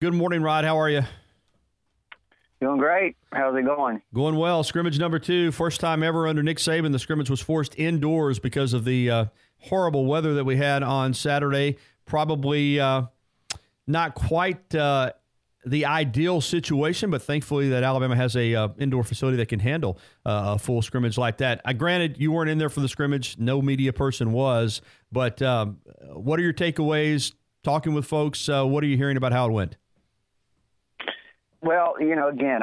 Good morning, Rod. How are you? Doing great. How's it going? Going well. Scrimmage number 2, first time ever under Nick Saban. The scrimmage was forced indoors because of the horrible weather that we had on Saturday. Probably not quite the ideal situation, but thankfully that Alabama has a indoor facility that can handle a full scrimmage like that. Granted, you weren't in there for the scrimmage. No media person was. But what are your takeaways? Talking with folks, what are you hearing about how it went? Well, again,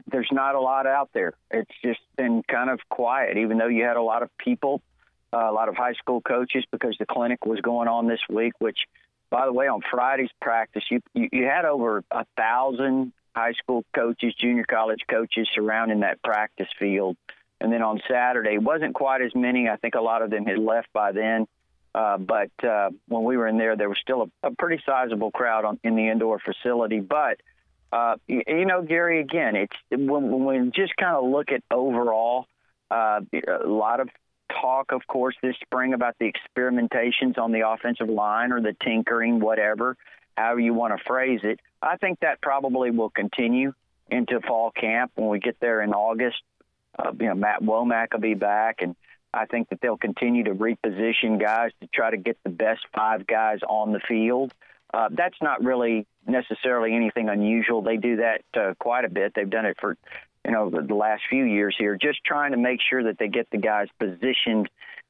there's not a lot out there. It's just been kind of quiet, even though you had a lot of people, a lot of high school coaches, because the clinic was going on this week, which, by the way, on Friday's practice, you had over 1,000 high school coaches, junior college coaches surrounding that practice field. And then on Saturday, it wasn't quite as many. I think a lot of them had left by then. But when we were in there, there was still a pretty sizable crowd in the indoor facility. But Gary, again, it's when we just kind of look at overall, a lot of talk, of course, this spring about the experimentations on the offensive line or the tinkering, whatever, however you want to phrase it. I think that probably will continue into fall camp when we get there in August. Matt Womack will be back, and I think that they'll continue to reposition guys to try to get the best 5 guys on the field. That's not really necessarily anything unusual. They do that quite a bit. They've done it for, the last few years here, just trying to make sure that they get the guys positioned.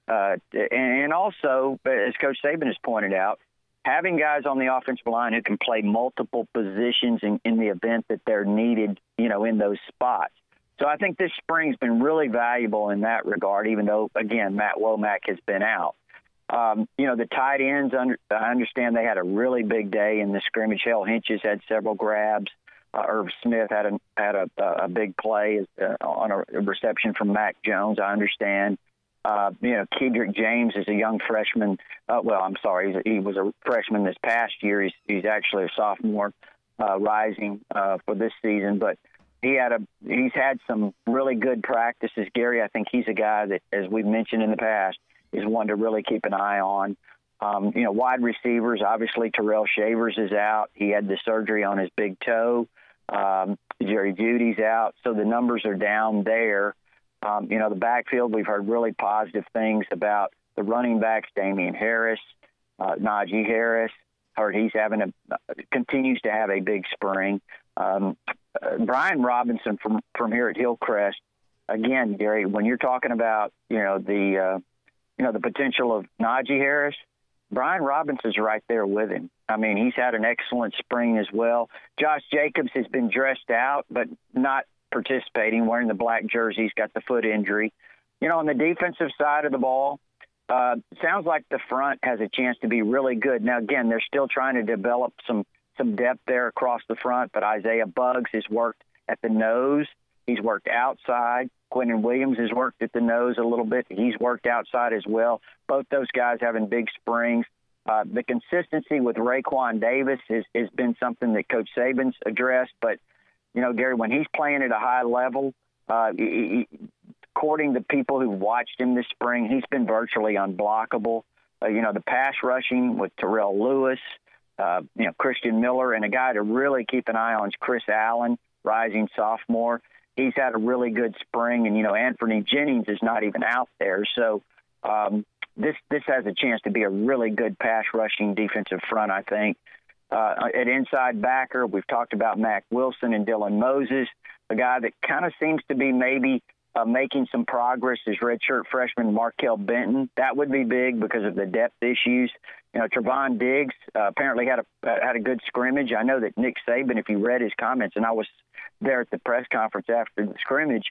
And also, as Coach Saban has pointed out, having guys on the offensive line who can play multiple positions in the event that they're needed, in those spots. So I think this spring's been really valuable in that regard, even though, again, Matt Womack has been out. The tight ends, I understand they had a really big day in the scrimmage. Hale Hinches had several grabs. Irv Smith had a big play on a reception from Mac Jones, I understand. Kedrick James is a young freshman. He was a freshman this past year. He's actually a sophomore rising for this season. But he's had some really good practices. Gary, I think he's a guy that, as we've mentioned in the past, is one to really keep an eye on. Wide receivers, obviously Terrell Shavers is out. He had the surgery on his big toe. Jerry Judy's out, so the numbers are down there. The backfield, we've heard really positive things about the running backs, Damian Harris, Najee Harris. Heard he's continues to have a big spring. Brian Robinson from here at Hillcrest, again, Gary, when you're talking about, the potential of Najee Harris, Brian Robinson's right there with him. I mean, he's had an excellent spring as well. Josh Jacobs has been dressed out, but not participating, wearing the black jersey. He's got the foot injury. On the defensive side of the ball, sounds like the front has a chance to be really good. Now, again, they're still trying to develop some depth there across the front, but Isaiah Buggs has worked at the nose. He's worked outside. Quentin Williams has worked at the nose a little bit. He's worked outside as well. Both those guys having big springs. The consistency with Raekwon Davis has been something that Coach Saban's addressed. But, Gary, when he's playing at a high level, according to people who watched him this spring, he's been virtually unblockable. The pass rushing with Terrell Lewis, Christian Miller, and a guy to really keep an eye on is Chris Allen, rising sophomore. He's had a really good spring, and, Anthony Jennings is not even out there. So this has a chance to be a really good pass-rushing defensive front, I think. At inside backer, we've talked about Mac Wilson and Dylan Moses, a guy that kind of seems to be maybe making some progress is redshirt freshman Markel Benton. That would be big because of the depth issues. Trevon Diggs apparently had a good scrimmage. I know that Nick Saban, if you read his comments, and I was there at the press conference after the scrimmage,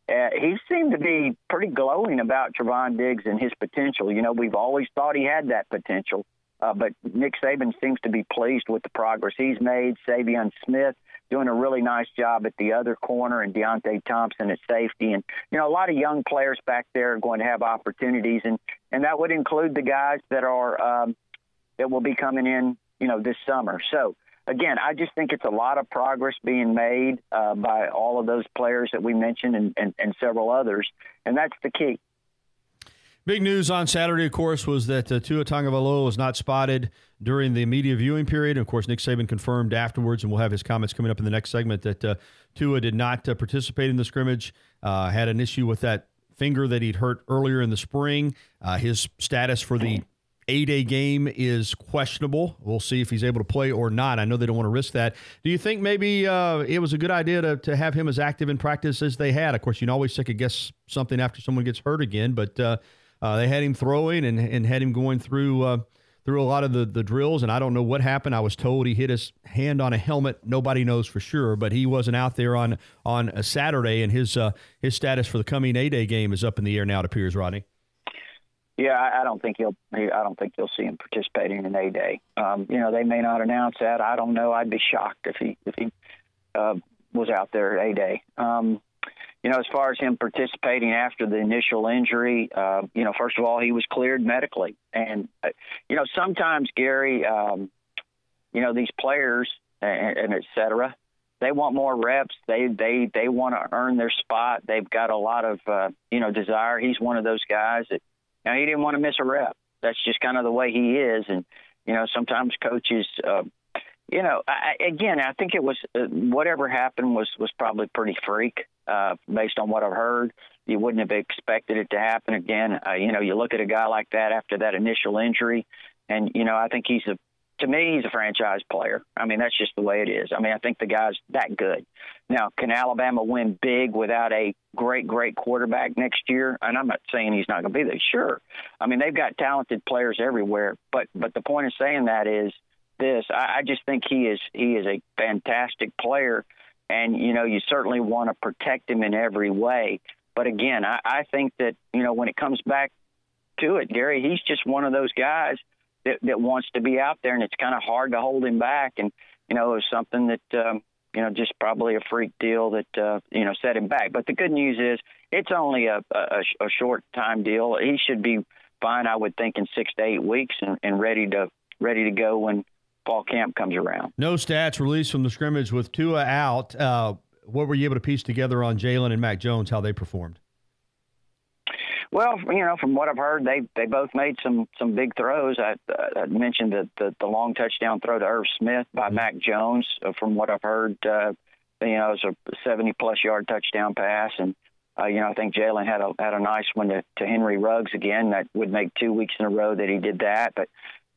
he seemed to be pretty glowing about Trevon Diggs and his potential. We've always thought he had that potential, but Nick Saban seems to be pleased with the progress he's made. Savion Smith doing a really nice job at the other corner, and Deontay Thompson at safety. And, a lot of young players back there are going to have opportunities, and that would include the guys that are that will be coming in, this summer. So, again, I just think it's a lot of progress being made by all of those players that we mentioned and several others, and that's the key. Big news on Saturday, of course, was that Tua Tagovailoa was not spotted during the media viewing period. And, of course, Nick Saban confirmed afterwards, and we'll have his comments coming up in the next segment, that Tua did not participate in the scrimmage, had an issue with that finger that he'd hurt earlier in the spring. His status for the A-Day game is questionable. We'll see if he's able to play or not. I know they don't want to risk that. Do you think maybe it was a good idea to have him as active in practice as they had? Of course, you can always second-guess something after someone gets hurt again, but they had him throwing and had him going through a lot of the drills, and I don't know what happened. I was told he hit his hand on a helmet. Nobody knows for sure, but he wasn't out there on a Saturday, and his status for the coming A-Day game is up in the air now, it appears, Rodney. Yeah, I don't think you'll see him participating in A-Day. They may not announce that. I don't know. I'd be shocked if he was out there at A-Day. As far as him participating after the initial injury, first of all, he was cleared medically. And, sometimes, Gary, these players and et cetera, they want more reps. They want to earn their spot. They've got a lot of, desire. He's one of those guys that, he didn't want to miss a rep. That's just kind of the way he is. And, sometimes coaches, I think it was whatever happened was probably pretty freak. Based on what I've heard, you wouldn't have expected it to happen again. You look at a guy like that after that initial injury, and, I think he's a franchise player. I mean, that's just the way it is. I mean, I think the guy's that good. Now, can Alabama win big without a great quarterback next year? And I'm not saying he's not going to be there. Sure. I mean, they've got talented players everywhere. But the point of saying that is this. I just think he is a fantastic player. And, you certainly want to protect him in every way. But, again, I think that, when it comes back to it, Gary, he's just one of those guys that wants to be out there, and it's kind of hard to hold him back. And, it was something that, just probably a freak deal that, set him back. But the good news is it's only a short-time deal. He should be fine, I would think, in 6 to 8 weeks and ready to go when fall camp comes around. No stats released from the scrimmage with Tua out. What were you able to piece together on Jalen and Mac Jones, how they performed? Well, from what I've heard, they both made some big throws. I mentioned the long touchdown throw to Irv Smith by Mac Jones. From what I've heard, it was a 70-plus yard touchdown pass. And, I think Jalen had a nice one to Henry Ruggs again. That would make 2 weeks in a row that he did that. But,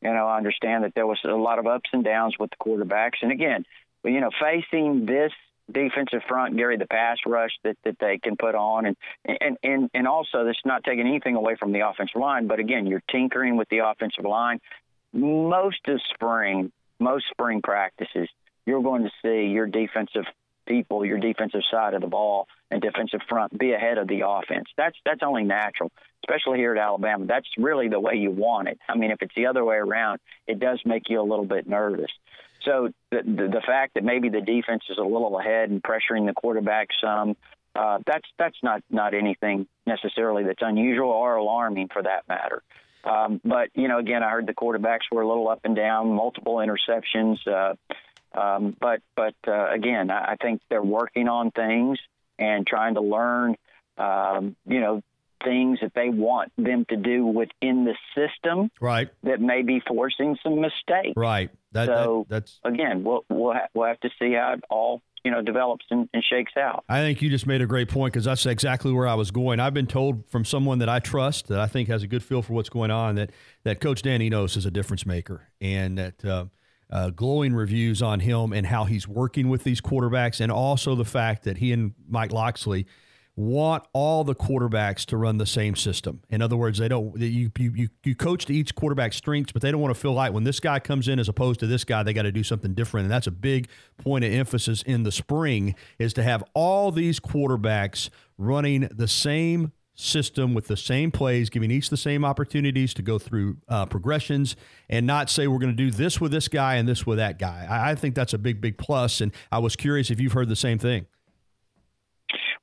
I understand that there was a lot of ups and downs with the quarterbacks. And, again, facing this defensive front, Gary, the pass rush that they can put on. And also, this is not taking anything away from the offensive line. But, again, you're tinkering with the offensive line. Most spring practices, you're going to see your defensive people, your defensive side of the ball and defensive front be ahead of the offense. That's only natural, especially here at Alabama. That's really the way you want it. I mean, if it's the other way around, it does make you a little bit nervous. So the fact that maybe the defense is a little ahead and pressuring the quarterback some, that's not anything necessarily that's unusual or alarming for that matter. But, again, I heard the quarterbacks were a little up and down, multiple interceptions. But again, I think they're working on things and trying to learn, things that they want them to do within the system, right? That may be forcing some mistakes, right? That's again, we'll have to see how it all develops and shakes out. I think you just made a great point, because that's exactly where I was going. I've been told from someone that I trust, that I think has a good feel for what's going on, that Coach Dan Enos is a difference maker, and that glowing reviews on him and how he's working with these quarterbacks, and also the fact that he and Mike Locksley want all the quarterbacks to run the same system. In other words, they don't. You coach to each quarterback's strengths, but they don't want to feel like when this guy comes in as opposed to this guy, they got to do something different. And that's a big point of emphasis in the spring, is to have all these quarterbacks running the same system with the same plays, giving each the same opportunities to go through progressions, and not say we're going to do this with this guy and this with that guy. I think that's a big plus, and I was curious if you've heard the same thing.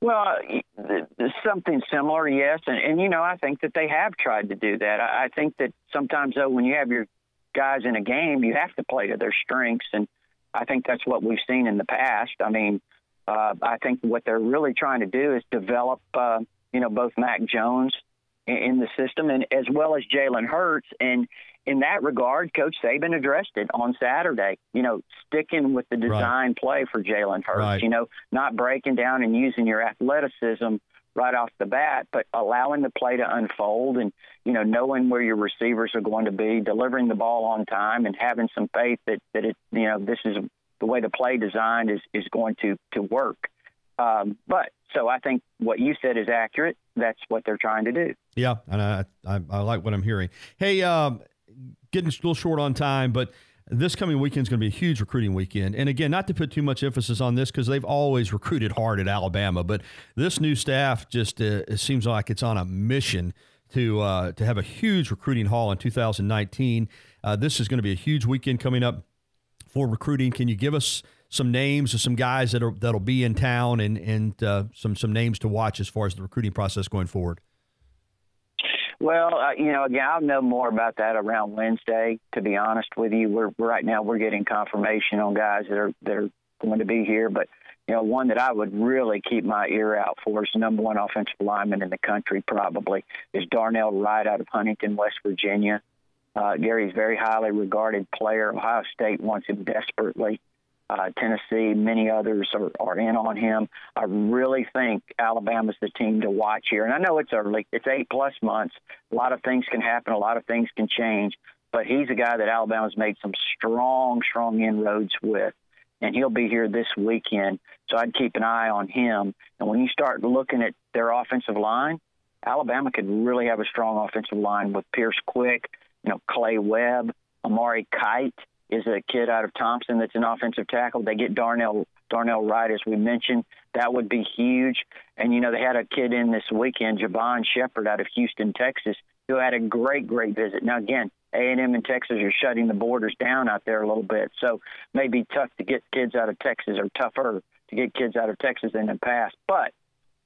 Well, something similar, yes. And I think that they have tried to do that. I think that sometimes, though, when you have your guys in a game, you have to play to their strengths. And I think that's what we've seen in the past. I mean, I think what they're really trying to do is develop, both Mac Jones in the system, and as well as Jalen Hurts. And in that regard, Coach Saban addressed it on Saturday, sticking with the design play for Jalen Hurts, not breaking down and using your athleticism right off the bat, but allowing the play to unfold and, knowing where your receivers are going to be, delivering the ball on time, and having some faith that this is the way the play designed is going to work. So I think what you said is accurate. That's what they're trying to do. Yeah, and I like what I'm hearing. Hey, getting a little short on time, but this coming weekend is going to be a huge recruiting weekend. And again, not to put too much emphasis on this because they've always recruited hard at Alabama, but this new staff just it seems like it's on a mission to have a huge recruiting haul in 2019. This is going to be a huge weekend coming up for recruiting. Can you give us some names of some guys that'll be in town and some names to watch as far as the recruiting process going forward? Well, again, I'll know more about that around Wednesday. To be honest with you, right now we're getting confirmation on guys that are going to be here. But one that I would really keep my ear out for is the number one offensive lineman in the country. Probably is Darnell Wright out of Huntington, West Virginia. Gary's a very highly regarded player. Ohio State wants him desperately. Tennessee, many others are in on him. I really think Alabama's the team to watch here. And I know it's early. It's 8+ months. A lot of things can happen. A lot of things can change. But he's a guy that Alabama's made some strong inroads with. And he'll be here this weekend. So I'd keep an eye on him. And when you start looking at their offensive line, Alabama could really have a strong offensive line with Pierce Quick, Clay Webb, Amari Kite is a kid out of Thompson that's an offensive tackle. They get Darnell Wright, as we mentioned. That would be huge. And, they had a kid in this weekend, Javon Shepard out of Houston, Texas, who had a great visit. Now, again, A&M and Texas are shutting the borders down out there a little bit. So it may be tough to get kids out of Texas, or tougher to get kids out of Texas than in the past. But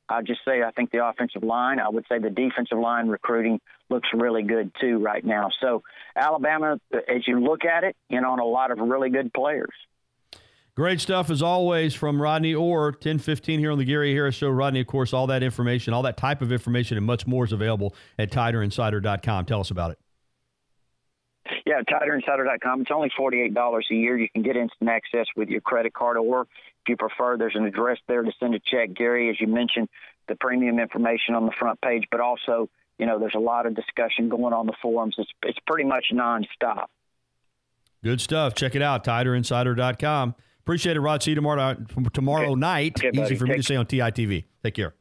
I'll just say I think the offensive line, I would say the defensive line recruiting looks really good too right now. So Alabama, as you look at it, on a lot of really good players. Great stuff as always from Rodney Orr, 10:15 here on the Gary Harris Show. Rodney, of course, all that information, all that type of information and much more is available at TiderInsider.com. Tell us about it. Yeah, TiderInsider.com. It's only $48 a year. You can get instant access with your credit card, or if you prefer, there's an address there to send a check. Gary, as you mentioned, the premium information on the front page, but also, there's a lot of discussion going on the forums. It's pretty much nonstop. Good stuff. Check it out, TiderInsider.com. Appreciate it, Rod. See you tomorrow night. Okay, Easy for me to say on TITV. Take care.